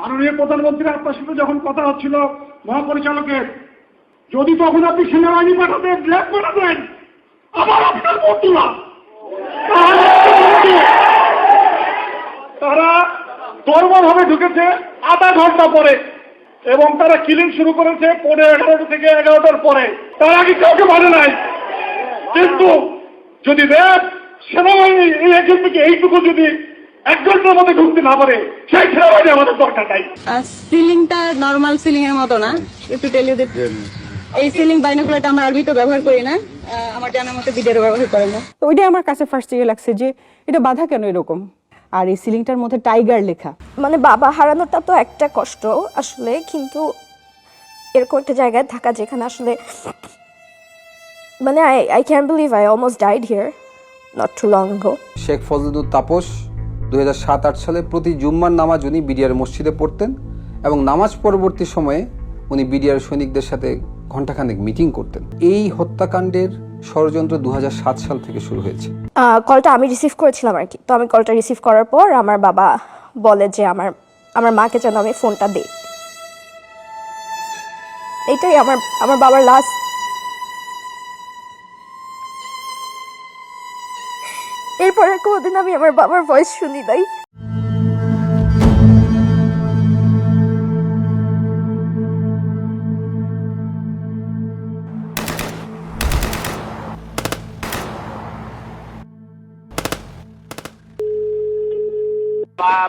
মাননীয় প্রধানমন্ত্রী আপনার সাথে যখন কথা হচ্ছিল মহাপরিচালকের, যদি তখন আপনি সেনাবাহিনী পাঠাতেন, র্যাব পাঠাতেন, আমার আপনার বন্ধুরা তারা দরবারভাবে ঢুকেছে আধা ঘন্টা পরে, এবং তারা কিলিং শুরু করেছে 11:30 থেকে 11টার পরে। তার আগে কাউকে মানে নাই। কিন্তু যদি র্যাব সেনাবাহিনী এই এখান থেকে এইটুকু যদি 1 ঘন্টার মধ্যে ঢুকতে না পারে, সেই সেনাবাহিনী আমাদের দরকার নাই। সিলিংটা নরমাল সিলিং এর মতো না, একটু টেলিও এই সিলিং বাইনোকুলারটা আমরা আরবি তো ব্যবহার করি না, আমার জানার মতো ভিডিওর ব্যবহার করে না। তো ওইটাই আমার কাছে ফার্স্ট ইয়ে লাগছে যে এটা বাধা কেন এরকম, আর এই সিলিংটার মধ্যে টাইগার লেখা। মানে বাবা হারানোটা তো একটা কষ্ট আসলে, কিন্তু এরকম একটা জায়গায় থাকা যেখানে আসলে মানে I can believe I almost died here not too long ago. Sheikh Fazlul Taposh 2007-08 সালে প্রতি জুম্মার নামাজ উনি বিডিআর মসজিদে পড়তেন এবং নামাজ পরবর্তী সময়ে উনি বিডিআর সৈনিকদের সাথে ঘণ্টাখানেক মিটিং করতেন। এই হত্যাকাণ্ডের ষড়যন্ত্র 2007 সাল থেকে শুরু হয়েছে। কলটা আমি রিসিভ করেছিলাম আর কি। তো আমি কলটা রিসিভ করার পর আমার বাবা বলে যে আমার মাকে যেন আমি ফোনটা দিই। এইটাই আমার বাবার লাস্ট। এরপরে কোনোদিন আমি আমার বাবার ভয়েস শুনি নাই।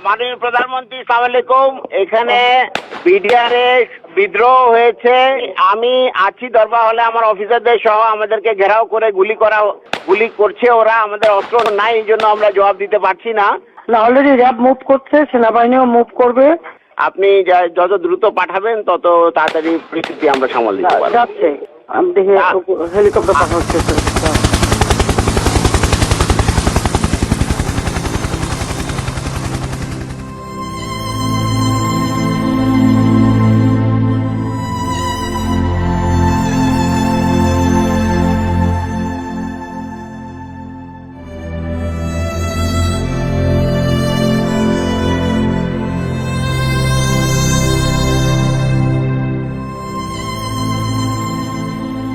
মাননীয় প্রধানমন্ত্রী, আসসালামু আলাইকুম। এখানে বিডিআরে বিদ্রোহ হয়েছে, আমি আছি দরবার হলে, আমার অফিসারদের সহ আমাদেরকে ঘেরাও করে গুলি করছে ওরা। আমাদের অস্ত্র নাই, এই জন্য আমরা জবাব দিতে পারছি না। অলরেডি র্যাব মুভ করছে, সেনাবাহিনীও মুভ করবে। আপনি যত দ্রুত পাঠাবেন তত তাড়াতাড়ি পরিস্থিতি আমরা সামাল দিতে পারবো। যাচ্ছে, আমি দেখি হেলিকপ্টার পাঠাচ্ছে।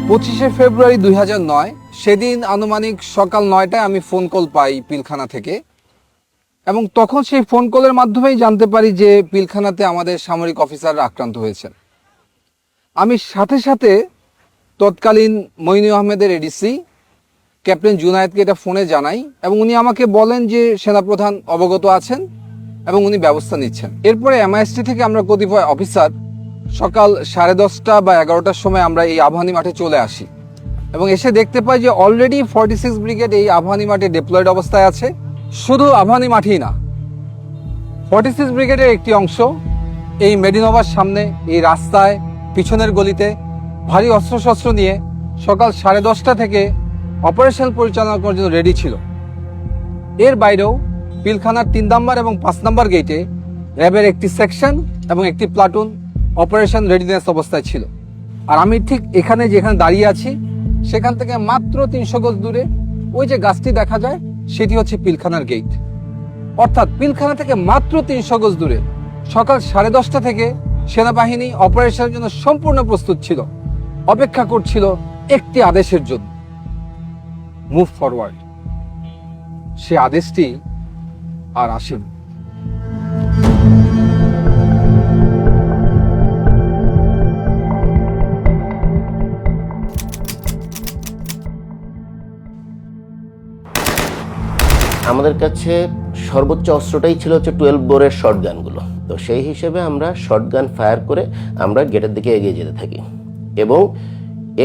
25শে ফেব্রুয়ারি 2009 সেদিন আনুমানিক সকাল 9টায় আমি ফোন কল পাই পিলখানা থেকে, এবং তখন সেই ফোন কলের মাধ্যমেই জানতে পারি যে পিলখানাতে আমাদের সামরিক অফিসাররা আক্রান্ত হয়েছেন। আমি সাথে সাথে তৎকালীন মইনু আহমেদের এডিসি ক্যাপ্টেন জুনায়েদকে এটা ফোনে জানাই, এবং উনি আমাকে বলেন যে সেনাপ্রধান অবগত আছেন এবং উনি ব্যবস্থা নিচ্ছেন। এরপরে এমআইএসটি থেকে আমরা কতিপয় অফিসার সকাল 10:30 বা 11টার সময় আমরা এই আবাহনী মাঠে চলে আসি, এবং এসে দেখতে পাই যে অলরেডি 46 ব্রিগেড এই আবাহনী মাঠে ডিপ্লয়েড অবস্থায় আছে। শুধু আবাহনী মাঠেই না, 46 ব্রিগেডের একটি অংশ এই মেডিনোভার সামনে এই রাস্তায় পিছনের গলিতে ভারী অস্ত্রশস্ত্র নিয়ে সকাল 10:30 থেকে অপারেশন পরিচালনা করার জন্য রেডি ছিল। এর বাইরেও পিলখানার 3 নম্বর এবং 5 নম্বর গেটে র্যাবের একটি সেকশন এবং একটি প্লাটুন অপারেশন রেডিনেস অবস্থায় ছিল। আর আমি ঠিক যেখানে দাঁড়িয়ে আছি সেখান থেকে মাত্র 300 গজ দূরে ওই যে গাছটি দেখা যায় সেটি হচ্ছে পিলখানার গেট। অর্থাৎ পিলখানা থেকে মাত্র 300 গজ দূরে সকাল 10:30 থেকে সেনাবাহিনী অপারেশনের জন্য সম্পূর্ণ প্রস্তুত ছিল, অপেক্ষা করছিল একটি আদেশের জন্য, মুভ ফরওয়ার্ড। সে আদেশটি আর আসেনি। আমাদের কাছে সর্বোচ্চ অস্ত্রটাই ছিল হচ্ছে 12 বোরের শর্ট গানগুলো। তো সেই হিসেবে আমরা শর্ট গান ফায়ার করে আমরা গেটের দিকে এগিয়ে যেতে থাকি, এবং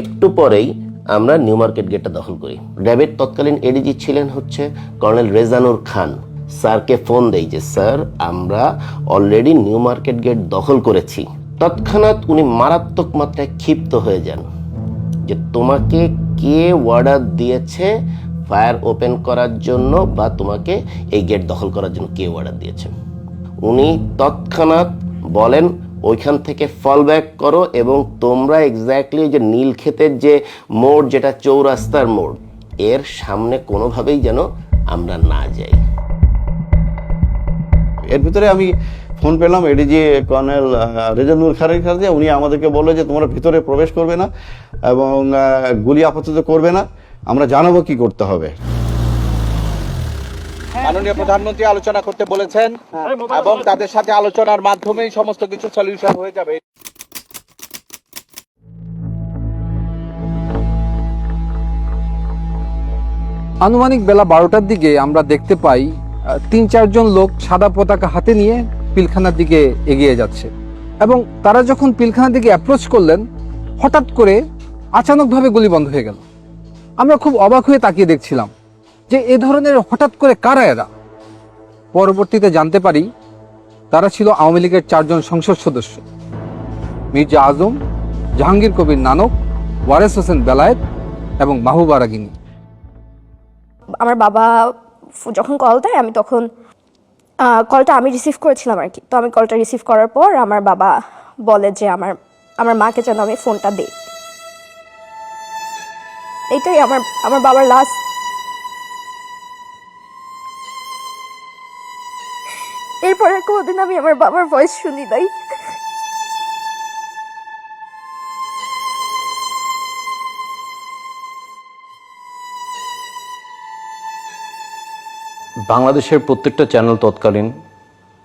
একটু পরেই আমরা নিউ মার্কেট গেটটা দখল করি। র্যাবের তৎকালীন এডিজি ছিলেন হচ্ছে কর্নেল রেজানুর খান। স্যারকে ফোন দেই যে স্যার আমরা অলরেডি নিউ মার্কেট গেট দখল করেছি। তৎক্ষণাৎ উনি মারাত্মক মাত্রায় ক্ষিপ্ত হয়ে যান যে তোমাকে কে অর্ডার দিয়েছে ফায়ার ওপেন করার জন্য, বা তোমাকে এই গেট দখল করার জন্য কে অর্ডার দিয়েছে। উনি তৎক্ষণাৎ বলেন ওইখান থেকে ফল ব্যাক করো, এবং তোমরা এক্স্যাক্টলি যে নীলক্ষেতের যে মোড়, যেটা চৌরাস্তার মোড়, এর সামনে কোনোভাবেই যেন আমরা না যাই। এর ভিতরে আমি ফোন পেলাম এডিজি কর্নেল রেজানুর খানের কাছে। উনি আমাদেরকে বললো যে তোমরা ভিতরে প্রবেশ করবে না এবং গুলি আপাতত করবে না, আমরা জানাবো কি করতে হবে। মাননীয় প্রধানমন্ত্রী আলোচনা করতে বলেছেন এবং তাদের সাথে আলোচনার মাধ্যমেই সমস্ত কিছু সলিউশন হয়ে যাবে। আনুমানিক বেলা 12টার দিকে আমরা দেখতে পাই 3-4 জন লোক সাদা পতাকা হাতে নিয়ে পিলখানার দিকে এগিয়ে যাচ্ছে এবং তারা যখন পিলখানার দিকে অ্যাপ্রোচ করলেন হঠাৎ করে আচানকভাবে গুলি বন্ধ হয়ে গেল। আমরা খুব অবাক হয়ে তাকিয়ে দেখছিলাম যে এ ধরনের হঠাৎ করে কারা এরা। পরবর্তীতে জানতে পারি তারা ছিল আওয়ামী লীগের 4 জন সংসদ সদস্য, মির্জা আজম, জাহাঙ্গীর কবির নানক, ওয়ারেস হোসেন বেলায়েত এবং মাহবুবা রাগিনী। আমার বাবা যখন কল দেয় আমি তখন কলটা আমি রিসিভ করেছিলাম আর কি। তো আমি কলটা রিসিভ করার পর আমার বাবা বলে যে আমার মাকে যেন আমি ফোনটা দিই। এইটাই আমার বাবার লাস্ট। এরপরে কোনদিন আমি আমার বাবার ভয়েস শুনি নাই। বাংলাদেশের প্রত্যেকটা চ্যানেল তৎকালীন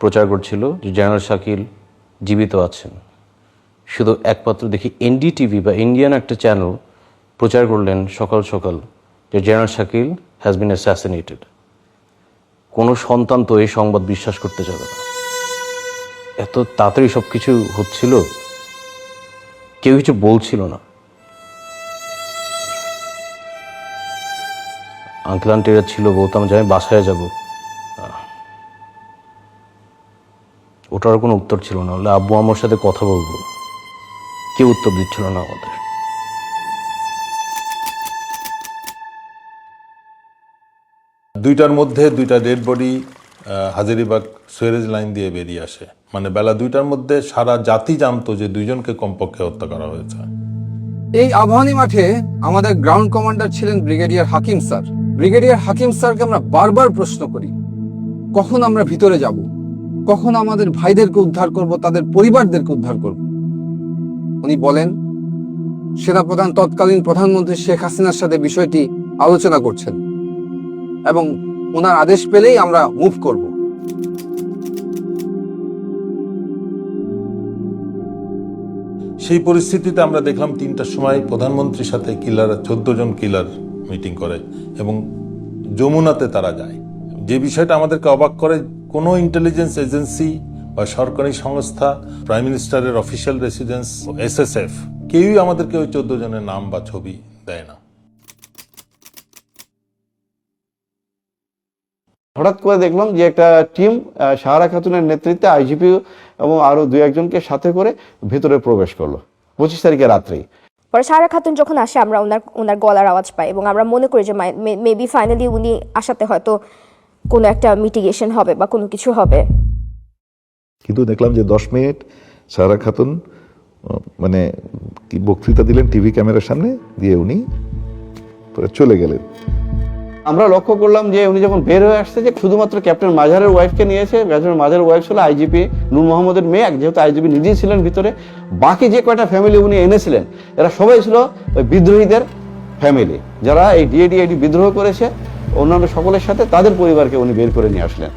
প্রচার করছিল যে জেনারেল শাকিল জীবিত আছেন। শুধু একমাত্র দেখি এনডিটিভি বা ইন্ডিয়ান একটা চ্যানেল প্রচার করলেন সকাল সকাল যে general Shakil has been assassinated. কোনো সন্তান তো এই সংবাদ বিশ্বাস করতে যাবে না। এত তাড়াতাড়ি সব কিছু হচ্ছিল, কেউ কিছু বলছিল না। আঙ্কেল আন্টিরা ছিল, বলতাম যে আমি বাসায় যাব, ওটার কোনো উত্তর ছিল না। হলে আব্বু আমার সাথে কথা বলবো, কেউ উত্তর দিচ্ছিল না আমাদের। দুইটার মধ্যে দুইটা dead body Hazaribagh sewerage line দিয়ে বেরিয়ে আসে। মানে বেলা 2টার মধ্যে সারা জাতি জানতো যে 2 জনকে কমপক্ষে হত্যা করা হয়েছে। এই আবাহনী মাঠে আমাদের গ্রাউন্ড কমান্ডার ছিলেন ব্রিগেডিয়ার হাকিম স্যার। ব্রিগেডিয়ার হাকিম স্যারকে আমরা বারবার প্রশ্ন করি, কখন আমরা ভিতরে যাব, কখন আমাদের ভাইদেরকে উদ্ধার করব, তাদের পরিবারদেরকে উদ্ধার করব। উনি বলেন সেনাপ্রধান তৎকালীন প্রধানমন্ত্রী শেখ হাসিনার সাথে বিষয়টি আলোচনা করছেন এবং ওনার আদেশ পেলেই আমরা মুভ করব। সেই পরিস্থিতিতে আমরা দেখলাম 3টার সময় প্রধানমন্ত্রীর সাথে কিলার 14 জন কিলার মিটিং করে এবং যমুনাতে তারা যায়। যে বিষয়টা আমাদেরকে অবাক করে, কোনো ইন্টেলিজেন্স এজেন্সি বা সরকারি সংস্থা, প্রাইম মিনিস্টারের অফিসিয়াল রেসিডেন্স, এসএসএফ, কেউই আমাদেরকে ওই 14 জনের নাম বা ছবি দেয় না। হঠাৎ করে দেখলাম যে একটা টিম সাহারা খাতুনের নেতৃত্বে আইজিপি এবং আরো 2-1 জনকে সাথে করে ভেতরে প্রবেশ করলো 25 তারিখে রাত্রেই। পরে সাহারা খাতুন যখন আসে আমরা ওনার গলার আওয়াজ পাই এবং আমরা মনে করি যে মেবি ফাইনালি উনি আসাতে হয়তো কোনো একটা মিটিগেশন হবে বা কোনো কিছু হবে। কিন্তু দেখলাম যে 10 মিনিট সাহারা খাতুন মানে কি বক্তৃতা দিলেন টিভি ক্যামেরার সামনে দিয়ে, উনি চলে গেলেন। আমরা লক্ষ্য করলাম যে উনি যখন বের হয়ে আসছে যে শুধুমাত্র ক্যাপ্টেন মাজারের ওয়াইফকে নিয়েছে। ক্যাপ্টেন মাজারের ওয়াইফ ছিল আইজিপি নূর মোহাম্মদের মেয়ে, যেহেতু আইজিপি নিজেই ছিলেন ভিতরে। বাকি যে কয়টা ফ্যামিলি উনি এনেছিলেন এরা সবাই ছিল ওই বিদ্রোহীদের ফ্যামিলি, যারা এই ডিএডি বিদ্রোহ করেছে। অন্যান্য সকলের সাথে তাদের পরিবারকে উনি বের করে নিয়ে আসলেন।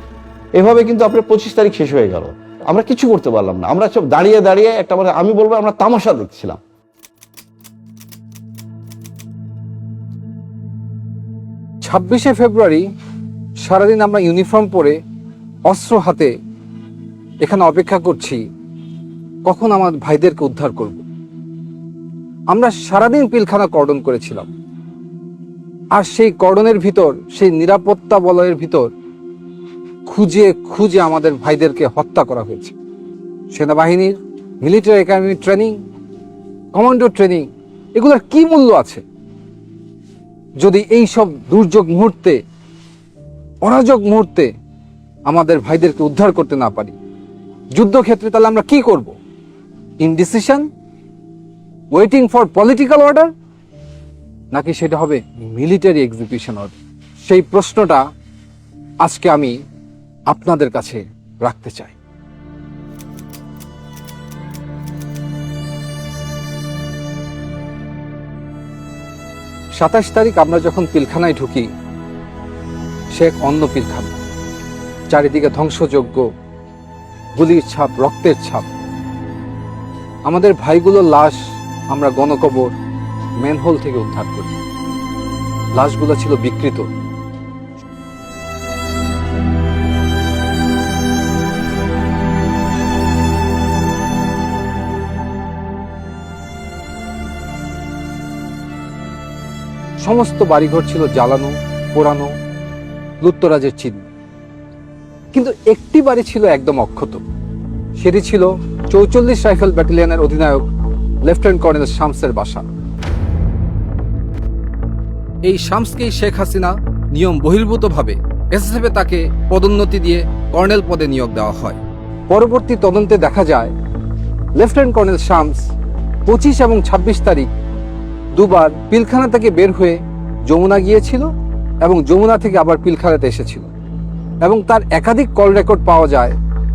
এভাবে কিন্তু আপনার 25 তারিখ শেষ হয়ে গেল, আমরা কিছু করতে পারলাম না। আমরা সব দাঁড়িয়ে দাঁড়িয়ে একটা আমি বলবো আমরা তামাশা দেখছিলাম। 26শে ফেব্রুয়ারি সারাদিন আমরা ইউনিফর্ম পরে অস্ত্র হাতে এখানে অপেক্ষা করছি কখন আমার ভাইদেরকে উদ্ধার করব। আমরা সারাদিন পিলখানা কর্ডন করেছিলাম, আর সেই কর্ডনের ভিতর, সেই নিরাপত্তা বলয়ের ভিতর খুঁজে খুঁজে আমাদের ভাইদেরকে হত্যা করা হয়েছে। সেনাবাহিনীর military academy training, commando training, এগুলোর কি মূল্য আছে যদি এই সব দুর্যোগ মুহূর্তে, অরাজক মুহূর্তে আমাদের ভাইদেরকে উদ্ধার করতে না পারি? যুদ্ধক্ষেত্রে তাহলে আমরা কি করব? Indecision, waiting for political order, নাকি সেটা হবে মিলিটারি এক্সিকিউশন অর্ডার? সেই প্রশ্নটা আজকে আমি আপনাদের কাছে রাখতে চাই। 27 তারিখ আমরা যখন পিলখানায় ঢুকি, সে এক অন্য পিলখানা, চারিদিকে ধ্বংসযজ্ঞ, গুলির ছাপ, রক্তের ছাপ। আমাদের ভাইগুলোর লাশ আমরা গণকবর ম্যানহোল থেকে উদ্ধার করি। লাশগুলো ছিল বিকৃত। সমস্ত বাড়িঘর ছিল জ্বালানো, পোড়ানো, লুটতরাজের চিহ্ন। কিন্তু একটি বাড়ি ছিল একদম অক্ষত। সেটি ছিল 44 রাইফেল ব্যাটালিয়নের অধিনায়ক লেফটেন্যান্ট কর্নেল শামসের বাসা। এই শামসকেই শেখ হাসিনা নিয়ম বহির্ভূতভাবে এসএসএফে তাকে পদোন্নতি দিয়ে কর্নেল পদে নিয়োগ দেওয়া হয়। পরবর্তী তদন্তে দেখা যায় লেফটেন্যান্ট কর্নেল শামস 25 এবং 26 তারিখ দুবার পিলখানা থেকে বের হয়ে যমুনা গিয়েছিল এবং যমুনা থেকে আবার পিলখানাতে এসেছিল। এবং তার একাধিক কল রেকর্ড পাওয়া যায়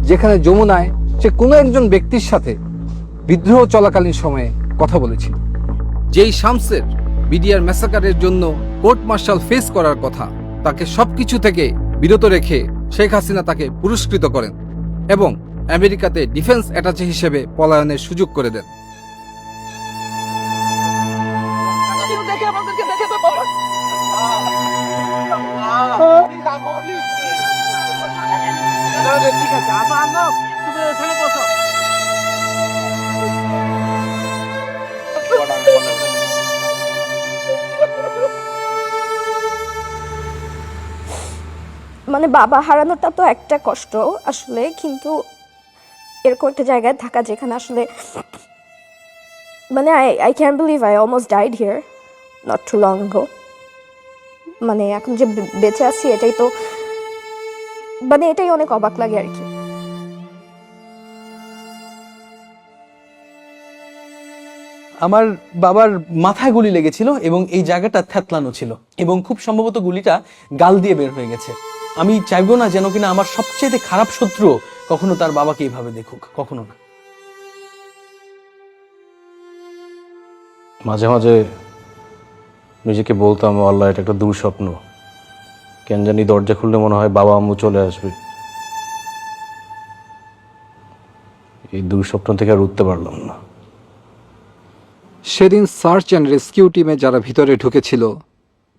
যেখানে যমুনায় সে কোনো একজন ব্যক্তির সাথে বিদ্রোহ চলাকালীন সময়ে কথা বলেছিল। যেই শামসের বিডিআর ম্যাসাকারের জন্য কোর্ট মার্শাল ফেস করার কথা, তাকে সবকিছু থেকে বিরত রেখে শেখ হাসিনা তাকে পুরস্কৃত করেন এবং আমেরিকাতে ডিফেন্স অ্যাটাচে হিসেবে পলায়নের সুযোগ করে দেন। মানে বাবা হারানোটা তো একটা কষ্ট আসলে, কিন্তু এরকম একটা জায়গায় থাকা যেখানে আসলে মানে I can believe I almost died here not too long ago. মানে এখন যে বেঁচে আছি এটাই তো মানে এটাই অনেক অবাক লাগে আর কি। আমার বাবার মাথায় গুলি লেগেছিল এবং এই জায়গাটা থ্যাতলানো ছিল এবং খুব সম্ভবত গুলিটা গাল দিয়ে বের হয়ে গেছে। আমি চাইবো না যেন কিনা আমার সবচেয়ে খারাপ শত্রু কখনো তার বাবাকে এইভাবে দেখুক, কখনো না। মাঝে মাঝে নিজেকে বলতাম, আল্লাহ এটা একটা দুঃস্বপ্ন, কেন জানি দরজা খুললে মনে হয় বাবা আম্মু চলে আসবে। এই দুঃস্বপ্ন থেকে আর উঠতে পারলাম না। সেদিন সার্চ অ্যান্ড রেস্কিউ টিমে যারা ভিতরে ঢুকেছিল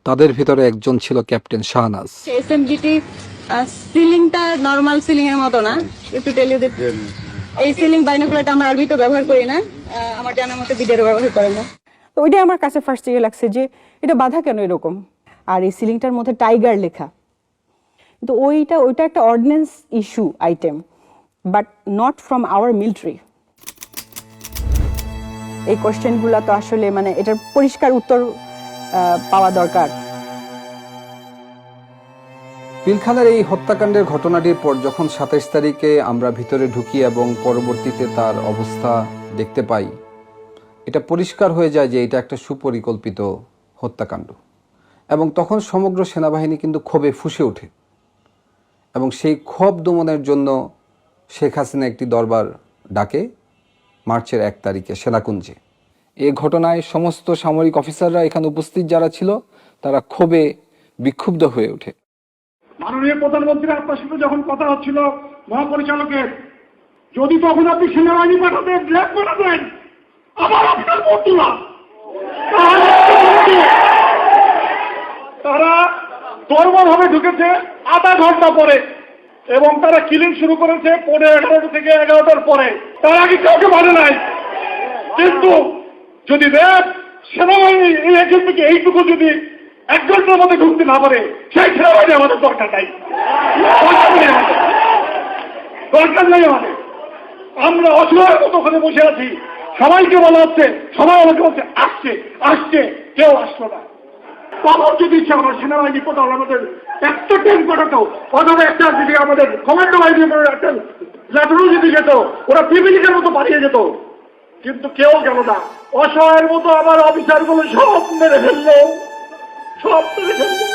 তাদের ভিতরে একজন ছিল ক্যাপ্টেন শাহনাজ। এসএমজিটি সিলিংটা নরমাল সিলিং এর মতো না, একটু টেল ইউ দ্যাট এই সিলিং বাইনোকুলারটা আমরা আরবি তো ব্যবহার করি না, আমার জানার মতে বিদেরও ব্যবহার করে না। তো ওইটাই আমার কাছে ফার্স্ট ইয়ে লাগছে যে এটা বাধা কেন এরকম, আর এই সিলিংটার মধ্যে টাইগার লেখা। তো ওইটা একটা ordinance issue item, but not from our military. এই কোশ্চেনগুলো তো আসলে মানে এটার পরিষ্কার উত্তর পাওয়া দরকার। পিলখানার এই হত্যাকাণ্ডের ঘটনাটির পর যখন 27 তারিখে আমরা ভিতরে ঢুকি এবং পরবর্তীতে তার অবস্থা দেখতে পাই, এটা পরিষ্কার হয়ে যায় যে এটা একটা সুপরিকল্পিত হত্যাকাণ্ড। এবং তখন সমগ্র সেনাবাহিনী কিন্তু ক্ষোভে ফুঁসে ওঠে এবং সেই ক্ষোভ দমনের জন্য শেখ হাসিনা একটি দরবার ডাকে মার্চের 1 তারিখে সেনাকুঞ্জে। এই ঘটনায় সমস্ত সামরিক অফিসাররা এখানে উপস্থিত যারা ছিল তারা ক্ষোভে বিক্ষুব্ধ হয়ে ওঠে। মাননীয় প্রধানমন্ত্রী আপনার সাথে যখন কথা হচ্ছিল মহাপরিচালকের, যদি তখন আপনি সেনাবাহিনী পাঠাতেন, ল্যাব পাঠাতেন, আমার আপনার বন্ধুরা তারা দরবারভাবে ঢুকেছে আধা ঘন্টা পরে এবং তারা কিলিং শুরু করেছে 11:30 থেকে 11টার পরে। তার আগে কাউকে মানে নাই। কিন্তু যদি র্যাব সেনাবাহিনী এই এখান থেকে এইটুকু যদি 1 ঘন্টার মধ্যে ঢুকতে না পারে, সেই সেনাবাহিনী আমাদের দরকার নাই, দরকার নেই আমাদের। আমরা অসহায়ের মতো ওখানে বসে আছি, সবাইকে বলা হচ্ছে, সবাই আমাকে বলছে আসছে আসছে, কেউ আসলো না। তখন যদি ইচ্ছা আমার সেনাবাহিনী কোথাও আমাদের একটা ট্রেন পাঠাতো, অথবা একটা যদি আমাদের কমান্ডো বাহিনী একটা ল্যাটরও যদি যেত, ওরা পিপিলিকের মতো পাঠিয়ে যেত, কিন্তু কেউ গেল না। অসহায়ের মতো আমার অফিসারগুলো সব মেরে ফেললো, সব মেরে ফেললো।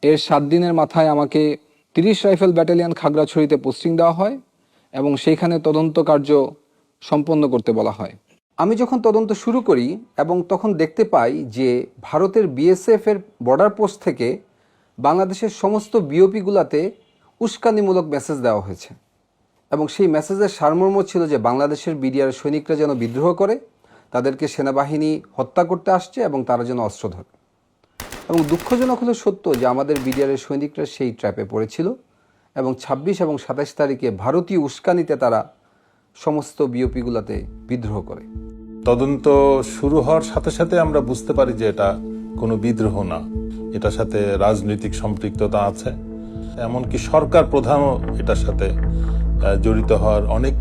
এর 7 দিনের মাথায় আমাকে 30 রাইফেল ব্যাটালিয়ন খাগড়াছড়িতে পোস্টিং দেওয়া হয় এবং সেইখানে তদন্ত কার্য সম্পন্ন করতে বলা হয়। আমি যখন তদন্ত শুরু করি এবং তখন দেখতে পাই যে ভারতের বিএসএফ এর বর্ডার পোস্ট থেকে বাংলাদেশের সমস্ত বিওপিগুলাতে উস্কানিমূলক মেসেজ দেওয়া হয়েছে এবং সেই মেসেজের সারমর্ম ছিল যে বাংলাদেশের বিডিআর সৈনিকরা যেন বিদ্রোহ করে, তাদেরকে সেনাবাহিনী হত্যা করতে আসছে এবং তারা যেন অস্ত্র ধরে। এবং দুঃখজনক হলো সত্য যে আমাদের বিডিআরের সৈনিকরা সেই ট্র্যাপে পড়েছিল এবং 26 এবং 27 তারিখে ভারতীয় উস্কানিতে তারা সমস্ত বিওপিগুলাতে বিদ্রোহ করে। তদন্ত শুরু হওয়ার সাথে সাথে আমরা বুঝতে পারি যে এটা কোনো বিদ্রোহ না, এটার সাথে রাজনৈতিক সম্পৃক্ততা আছে, এমনকি সরকার প্রধানও এটার সাথে জড়িত হওয়ার অনেক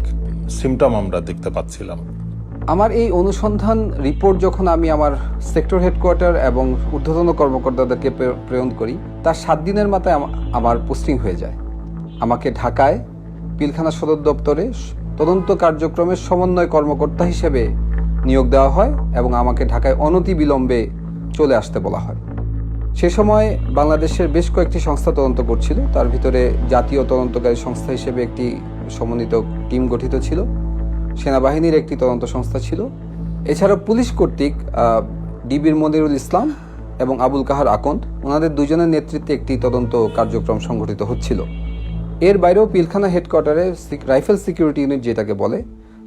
সিমটম আমরা দেখতে পাচ্ছিলাম। আমার এই অনুসন্ধান রিপোর্ট যখন আমি আমার সেক্টর হেডকোয়ার্টার এবং ঊর্ধ্বতন কর্মকর্তাদেরকে প্রেরণ করি, তার 7 দিনের মাথায় আমার পোস্টিং হয়ে যায়। আমাকে ঢাকায় পিলখানা সদর দপ্তরে তদন্ত কার্যক্রমের সমন্বয় কর্মকর্তা হিসেবে নিয়োগ দেওয়া হয় এবং আমাকে ঢাকায় অনতিবিলম্বে চলে আসতে বলা হয়। সে সময় বাংলাদেশের বেশ কয়েকটি সংস্থা তদন্ত করছিল, তার ভিতরে জাতীয় তদন্তকারী সংস্থা হিসেবে একটি সমন্বিত টিম গঠিত ছিল, সেনাবাহিনীর একটি তদন্ত সংস্থা ছিল, এছাড়াও পুলিশ কর্তৃক ডিবির মনিরুল ইসলাম এবং আবুল কাহার আকন্দ, ওনাদের দুজনের নেতৃত্বে একটি তদন্ত কার্যক্রম সংগঠিত হচ্ছিল। এর বাইরেও পিলখানা হেডকোয়ার্টারে রাইফেল সিকিউরিটি ইউনিট যেটাকে বলে,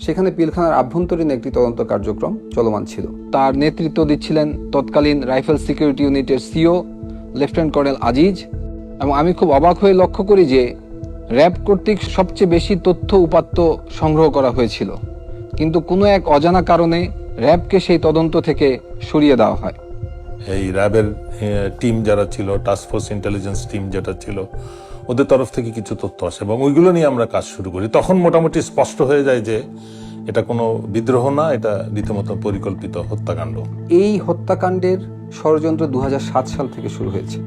সেখানে পিলখানার আভ্যন্তরীণ একটি তদন্ত কার্যক্রম চলমান ছিল। তার নেতৃত্ব দিচ্ছিলেন তৎকালীন রাইফেল সিকিউরিটি ইউনিটের সিও লেফটেন্যান্ট কর্নেল আজিজ। এবং আমি খুব অবাক হয়ে লক্ষ্য করি যে র্যাব কর্তৃক সবচেয়ে বেশি তথ্য উপাত্ত সংগ্রহ করা হয়েছিল, কিন্তু কোনো এক অজানা কারণে র্যাবকে সেই তদন্ত থেকে সরিয়ে দেওয়া হয়। এই র্যাবের টিম যারা ছিল, টাস্ক ফোর্স ইন্টেলিজেন্স টিম যেটা ছিল, ওদের তরফ থেকে কিছু তথ্য আসে এবং ওইগুলো নিয়ে আমরা কাজ শুরু করি। তখন মোটামুটি স্পষ্ট হয়ে যায় যে এটা কোনো বিদ্রোহ না, এটা রীতিমতো পরিকল্পিত হত্যাকাণ্ড। এই হত্যাকাণ্ডের ষড়যন্ত্র 2007 সাল থেকে শুরু হয়েছে।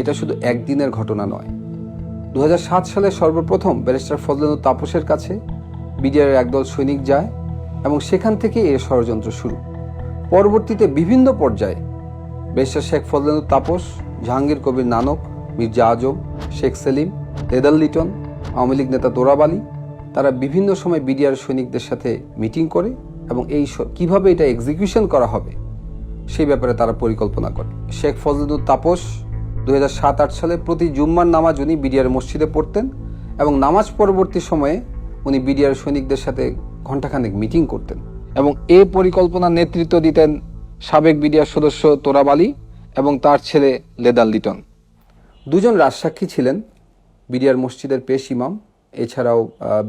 এটা শুধু একদিনের ঘটনা নয়। 2007 সালে সর্বপ্রথম ব্যারিস্টার ফজলুল তাপসের কাছে বিডিআরের একদল সৈনিক যায় এবং সেখান থেকে এই ষড়যন্ত্র শুরু। পরবর্তীতে বিভিন্ন পর্যায়ে ব্যারিস্টার শেখ ফজলুল তাপস, জাহাঙ্গীর কবির নানক, মির্জা আজম, শেখ সেলিম, লেদার লিটন, আওয়ামী লীগ নেতা তোরাব আলী, তারা বিভিন্ন সময় বিডিআর সৈনিকদের সাথে মিটিং করে এবং এই কিভাবে এটা এক্সিকিউশন করা হবে সেই ব্যাপারে তারা পরিকল্পনা করে। শেখ ফজলুল তাপস 2007-08 সালে প্রতি জুম্মার নামাজ উনি বিডিআর মসজিদে পড়তেন এবং নামাজ পরবর্তী সময়ে উনি বিডিআর সৈনিকদের সাথে ঘণ্টাখানেক মিটিং করতেন এবং এই পরিকল্পনার নেতৃত্ব দিতেন সাবেক বিডিআর সদস্য তোরাব আলী এবং তার ছেলে লেদার লিটন। দুজন রাজসাক্ষী ছিলেন, বিডিআর মসজিদের পেশ ইমাম, এছাড়াও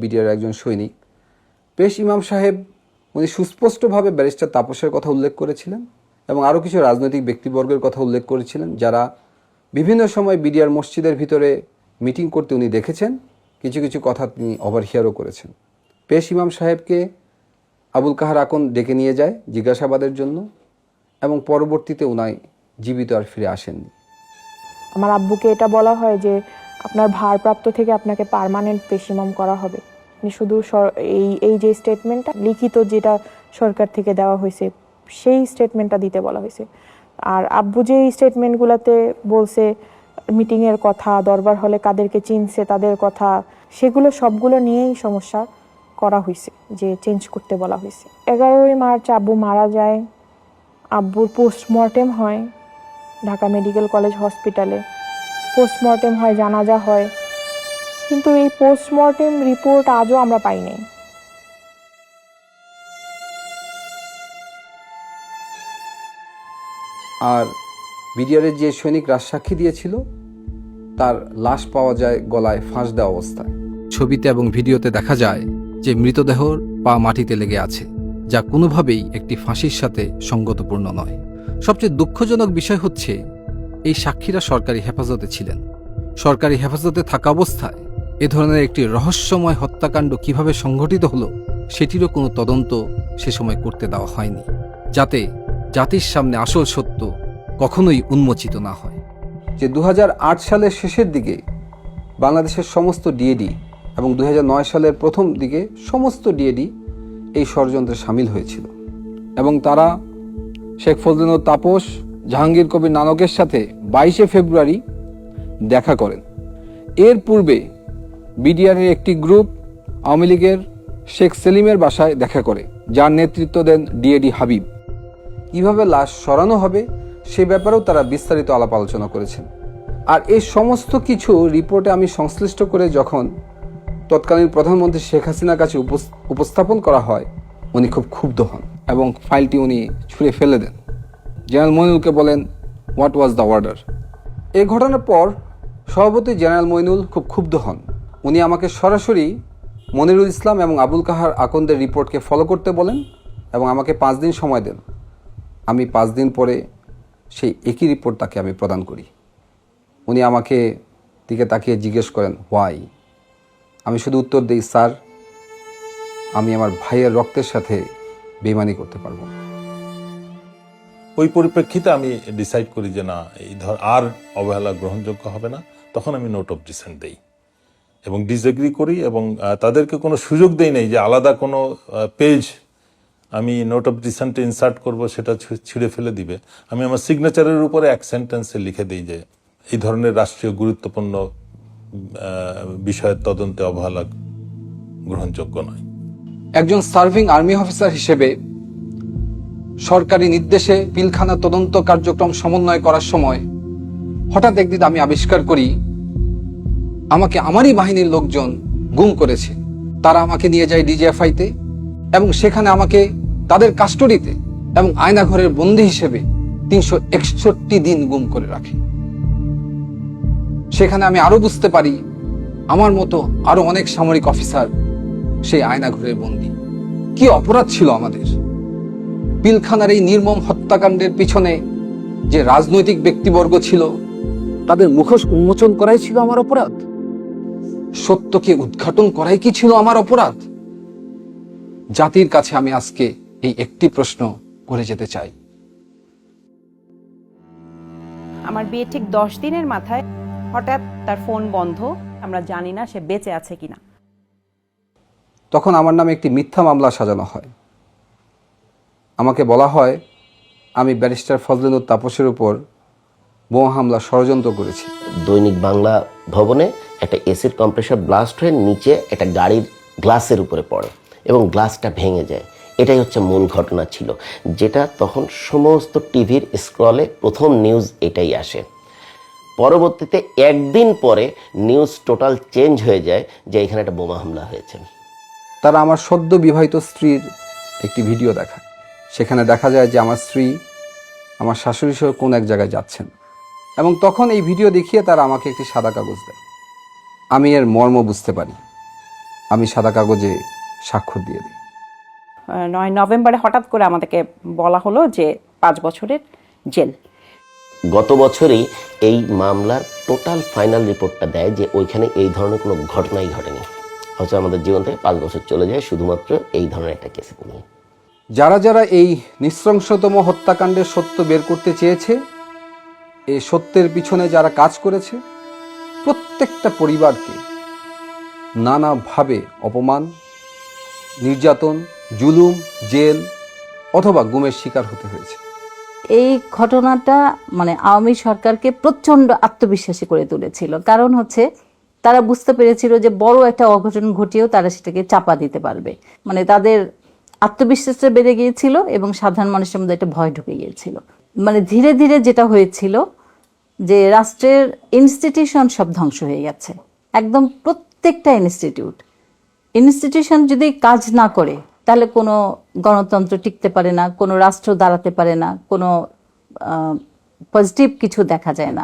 বিডিআর একজন সৈনিক। পেশ ইমাম সাহেব উনি সুস্পষ্টভাবে ব্যারিস্টার তাপসের কথা উল্লেখ করেছিলেন এবং আরও কিছু রাজনৈতিক ব্যক্তিবর্গের কথা উল্লেখ করেছিলেন যারা বিভিন্ন সময় বিডিআর মসজিদের ভিতরে মিটিং করতে উনি দেখেছেন, কিছু কিছু কথা তিনি ওভারহিয়ারও করেছেন। পেশ ইমাম সাহেবকে আবুল কাহার আকন্দ ডেকে নিয়ে যায় জিজ্ঞাসাবাদের জন্য এবং পরবর্তীতে উনাই জীবিত আর ফিরে আসেননি। আমার আব্বুকে এটা বলা হয় যে আপনার ভারপ্রাপ্ত থেকে আপনাকে পার্মানেন্ট পেশ ইমাম করা হবে। শুধু এই যে স্টেটমেন্টটা লিখিত যেটা সরকার থেকে দেওয়া হয়েছে সেই স্টেটমেন্টটা দিতে বলা হয়েছে। আর আব্বু যে স্টেটমেন্টগুলোতে বলছে মিটিংয়ের কথা, দরবার হলে কাদেরকে চিনছে তাদের কথা, সেগুলো সবগুলো নিয়েই সমস্যা করা হয়েছে, যে চেঞ্জ করতে বলা হয়েছে। 11ই মার্চ আব্বু মারা যায়। আব্বুর পোস্টমর্টেম হয় ঢাকা মেডিকেল কলেজ হসপিটালে, পোস্টমর্টেম হয়, জানাজা হয়, কিন্তু এই পোস্টমর্টেম রিপোর্ট আজও আমরা পাইনি। আর বিডিআরের যে সৈনিক রাজসাক্ষী দিয়েছিল তার লাশ পাওয়া যায় গলায় ফাঁস দেওয়া অবস্থায়। ছবিতে এবং ভিডিওতে দেখা যায় যে মৃতদেহর পা মাটিতে লেগে আছে, যা কোনোভাবেই একটি ফাঁসির সাথে সঙ্গতপূর্ণ নয়। সবচেয়ে দুঃখজনক বিষয় হচ্ছে এই সাক্ষীরা সরকারি হেফাজতে ছিলেন। সরকারি হেফাজতে থাকা অবস্থায় এ ধরনের একটি রহস্যময় হত্যাকাণ্ড কিভাবে সংঘটিত হলো সেটিরও কোনো তদন্ত সে সময় করতে দেওয়া হয়নি, যাতে জাতির সামনে আসল সত্য কখনোই উন্মোচিত না হয়। যে 2008 সালের শেষের দিকে বাংলাদেশের সমস্ত ডিএডি এবং 2009 সালের প্রথম দিকে সমস্ত ডিএডি এই ষড়যন্ত্রে সামিল হয়েছিল এবং তারা শেখ ফজলুল তাপস, জাহাঙ্গীর কবির নানকের সাথে 22শে ফেব্রুয়ারি দেখা করেন। এর পূর্বে বিডিআরের একটি গ্রুপ আওয়ামী লীগের শেখ সেলিমের বাসায় দেখা করে, যার নেতৃত্ব দেন ডিএডি হাবিব। কিভাবে লাশ সরানো হবে সে ব্যাপারেও তারা বিস্তারিত আলাপ আলোচনা করেছেন। আর এই সমস্ত কিছু রিপোর্টে আমি সংশ্লিষ্ট করে যখন তৎকালীন প্রধানমন্ত্রী শেখ হাসিনার কাছে উপস্থাপন করা হয়, উনি খুব ক্ষুব্ধ হন এবং ফাইলটি উনি ছুঁড়ে ফেলে দেন। জেনারেল মইনুলকে বলেন, হোয়াট ওয়াজ দ্য অর্ডার? এই ঘটনার পর সভাপতি জেনারেল মইনুল খুব ক্ষুব্ধ হন। উনি আমাকে সরাসরি মনিরুল ইসলাম এবং আবুল কাহার আকন্দের রিপোর্টকে ফলো করতে বলেন এবং আমাকে 5 দিন সময় দেন। আমি 5 দিন পরে সেই একই রিপোর্ট তাকে আমি প্রদান করি। উনি আমাকে দিকে তাকিয়ে জিজ্ঞেস করেন, হোয়াই? আমি শুধু উত্তর দিই, স্যার, আমি আমার ভাইয়ের রক্তের সাথে বেইমানি করতে পারবো না। ওই পরিপ্রেক্ষিতে আমি ডিসাইড করি যে না, এই আর অবহেলা গ্রহণযোগ্য হবে না। তখন আমি নোট অফ ডিসেন্ট দেই এবং ডিসএগ্রি করি এবং তাদেরকে কোনো সুযোগ দেই নাই যে আলাদা কোনো পেজ আমি নোট অফ ডিসেন্টে ইনসার্ট করব, সেটা ছিঁড়ে ফেলে দিবে। আমি আমার সিগনেচারের উপরে এক সেন্টেন্সে লিখে দিই যে এই ধরনের রাষ্ট্রীয় গুরুত্বপূর্ণ বিষয়ের তদন্তে অবহেলা গ্রহণযোগ্য নয়। একজন সার্ভিং আর্মি অফিসার হিসেবে সরকারি নির্দেশে পিলখানা তদন্ত কার্যক্রম সমন্বয় করার সময় হঠাৎ একদিন আমি আবিষ্কার করি আমাকে আমারই বাহিনীর লোকজন গুম করেছে। তারা আমাকে নিয়ে যায় ডিজিএফআইতে এবং সেখানে আমাকে তাদের কাস্টডিতে এবং আয়নাঘরের বন্দী হিসেবে 361 দিন গুম করে রাখে। সেখানে আমি আরো বুঝতে পারি আমার মতো আরো অনেক সামরিক অফিসার সেই আয়নাঘরের বন্দী। কি অপরাধ ছিল আমাদের! পিলখানার এই নির্মম হত্যাকাণ্ডের পিছনে যে রাজনৈতিক ব্যক্তিবর্গ ছিল, তাদের মুখোশ উন্মোচন করাই ছিল আমার অপরাধ? সত্যকে উদ্ঘাটন করাই কি ছিল আমার অপরাধ? জাতির কাছে আমি আজকে এই একটি প্রশ্ন করে যেতে চাই। আমার বিয়ে ঠিক 10 দিনের মাথায় হঠাৎ তার ফোন বন্ধ। আমরা জানি না সে বেঁচে আছে কিনা। তখন আমার নামে একটি মিথ্যা মামলা সাজানো হয়। আমাকে বলা হয় আমি ব্যারিস্টার ফজলুল তাপসের উপর বোমা হামলা ষড়যন্ত্র করেছি। দৈনিক বাংলা ভবনে একটা এসিড কম্প্রেসার ব্লাস্ট হয়ে নিচে একটা গাড়ির গ্লাসের উপরে পড়ে এবং গ্লাসটা ভেঙে যায়। এটাই হচ্ছে মূল ঘটনা ছিল, যেটা তখন সমস্ত টিভির স্ক্রলে প্রথম নিউজ এটাই আসে। পরবর্তীতে একদিন পরে নিউজ টোটাল চেঞ্জ হয়ে যায় যে এখানে একটা বোমা হামলা হয়েছে। তারা আমার সদ্য বিবাহিত স্ত্রীর একটি ভিডিও দেখায়। সেখানে দেখা যায় যে আমার স্ত্রী আমার শাশুড়ি সহ কোন এক জায়গায় যাচ্ছেন এবং তখন এই ভিডিও দেখিয়ে তারা আমাকে একটি সাদা কাগজ দেয়। আমি এর মর্ম বুঝতে পারি। আমি সাদা কাগজে স্বাক্ষর দিয়ে দিই। 9 নভেম্বরে হঠাৎ করে আমাদেরকে বলা হলো যে 5 বছরের জেল। গত বছরই এই মামলার টোটাল ফাইনাল রিপোর্টটা দেয় যে ওইখানে এই ধরনের কোনো ঘটনাই ঘটেনি। হচ্ছে আমাদের জীবন থেকে 5 বছর চলে যায় শুধুমাত্র এই ধরনের একটা কেসে নিয়ে। যারা যারা এই নৃশংসতম হত্যাকাণ্ডের সত্য বের করতে চেয়েছে, এই সত্যের পিছনে যারা কাজ করেছে, প্রত্যেকটা পরিবারকে নানাভাবে অপমান, নির্যাতন, জুলুম, জেল অথবা গুমের শিকার হতে হয়েছে। এই ঘটনাটা মানে আওয়ামী সরকারকে প্রচণ্ড আত্মবিশ্বাসী করে তুলেছিল। কারণ হচ্ছে তারা বুঝতে পেরেছিল যে বড় একটা অঘটন ঘটিয়েও তারা সেটাকে চাপা দিতে পারবে। মানে তাদের আত্মবিশ্বাসটা বেড়ে গিয়েছিল এবং সাধারণ মানুষের মধ্যে একটা ভয় ঢুকে গিয়েছিল। মানে ধীরে ধীরে যেটা হয়েছিল যে রাষ্ট্রের ইনস্টিটিউশন সব ধ্বংস হয়ে গেছে। একদম প্রত্যেকটা ইনস্টিটিউশন যদি কাজ না করে তাহলে কোনো গণতন্ত্র টিকতে পারে না, কোনো রাষ্ট্র দাঁড়াতে পারে না, কোনো পজিটিভ কিছু দেখা যায় না।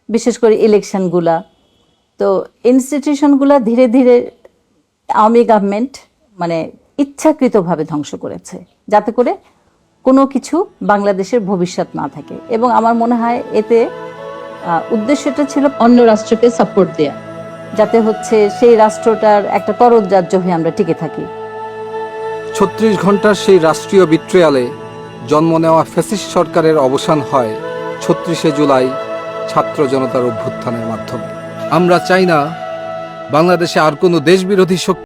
বিশেষ করে ইলেকশনগুলা, তো ইনস্টিটিউশনগুলা ধীরে ধীরে আওয়ামী গভর্নমেন্ট মানে ইচ্ছাকৃতভাবে ধ্বংস করেছে, যাতে করে কোনো কিছু বাংলাদেশের ভবিষ্যৎ না থাকে। এবং আমার মনে হয় এতে উদ্দেশ্যটা ছিল অন্য রাষ্ট্রকে সাপোর্ট দেয়া, যাতে হচ্ছে সেই রাষ্ট্রটার একটা করদরাজ্য হয়ে আমরা টিকে থাকি। 36 ঘন্টার সেই রাষ্ট্রীয় বিট্রিয়ালে জন্ম নেওয়া ফ্যাসিস্ট সরকারের অবসান হয় 36শে জুলাই ছাত্র জনতার অভ্যুত্থানের মাধ্যমে। আমরা চাই না বাংলাদেশে আর কোনো দেশবিরোধী শক্তি